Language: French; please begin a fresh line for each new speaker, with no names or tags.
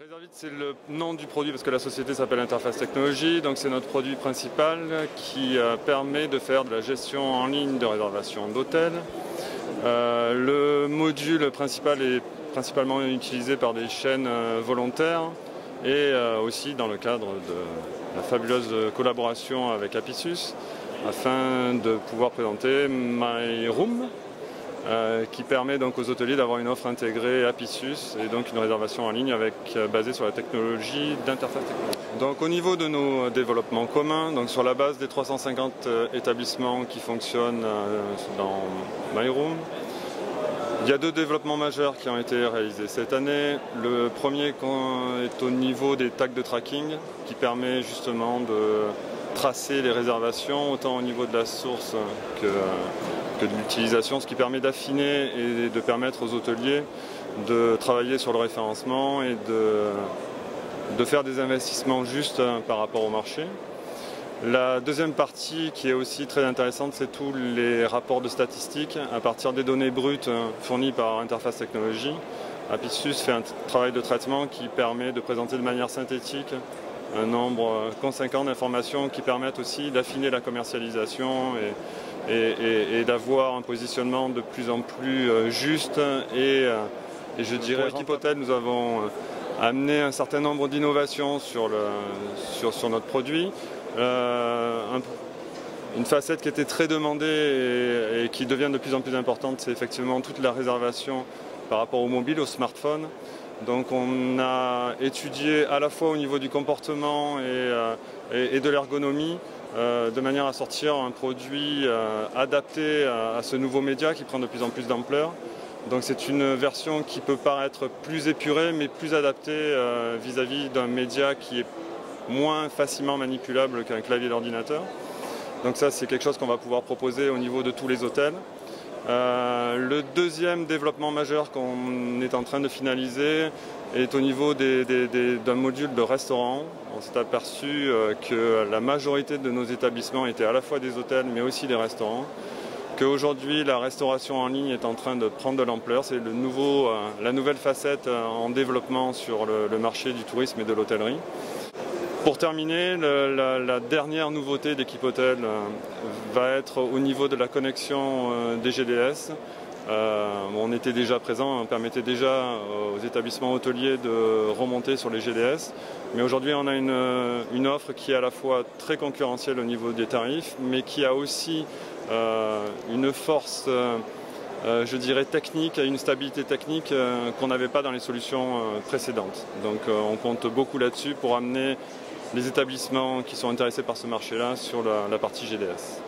Reservit, c'est le nom du produit parce que la société s'appelle Interface Technologies, donc c'est notre produit principal qui permet de faire de la gestion en ligne de réservation d'hôtels. Le module principal est principalement utilisé par des chaînes volontaires et aussi dans le cadre de la fabuleuse collaboration avec Apicius afin de pouvoir présenter MyRoom. Qui permet donc aux hôteliers d'avoir une offre intégrée Apicius et donc une réservation en ligne basée sur la technologie d'Interface Technologies. Donc au niveau de nos développements communs, donc sur la base des 350 établissements qui fonctionnent dans MyRoom, il y a deux développements majeurs qui ont été réalisés cette année. Le premier est au niveau des tags de tracking qui permet justement de tracer les réservations autant au niveau de la source que de l'utilisation, ce qui permet d'affiner et de permettre aux hôteliers de travailler sur le référencement et de faire des investissements justes par rapport au marché. La deuxième partie qui est aussi très intéressante, c'est tous les rapports de statistiques à partir des données brutes fournies par Interface Technologies. Apicius fait un travail de traitement qui permet de présenter de manière synthétique un nombre conséquent d'informations qui permettent aussi d'affiner la commercialisation et d'avoir un positionnement de plus en plus juste et je dirais, pour Equipotel, nous avons amené un certain nombre d'innovations sur notre produit. Une facette qui était très demandée et qui devient de plus en plus importante, c'est effectivement toute la réservation par rapport au mobile, au smartphone. Donc on a étudié à la fois au niveau du comportement et de l'ergonomie, de manière à sortir un produit adapté à ce nouveau média qui prend de plus en plus d'ampleur. Donc c'est une version qui peut paraître plus épurée mais plus adaptée vis-à-vis d'un média qui est moins facilement manipulable qu'un clavier d'ordinateur. Donc ça c'est quelque chose qu'on va pouvoir proposer au niveau de tous les hôtels. Le deuxième développement majeur qu'on est en train de finaliser est au niveau d'un module de restaurant. On s'est aperçu que la majorité de nos établissements étaient à la fois des hôtels mais aussi des restaurants. Qu'aujourd'hui la restauration en ligne est en train de prendre de l'ampleur. C'est la nouvelle facette en développement sur le marché du tourisme et de l'hôtellerie. Pour terminer, la dernière nouveauté d'Equipotel va être au niveau de la connexion des GDS. On était déjà présent, on permettait déjà aux établissements hôteliers de remonter sur les GDS. Mais aujourd'hui, on a une offre qui est à la fois très concurrentielle au niveau des tarifs, mais qui a aussi une force, je dirais, technique, une stabilité technique qu'on n'avait pas dans les solutions précédentes. Donc on compte beaucoup là-dessus pour amener les établissements qui sont intéressés par ce marché-là sur la partie GDS.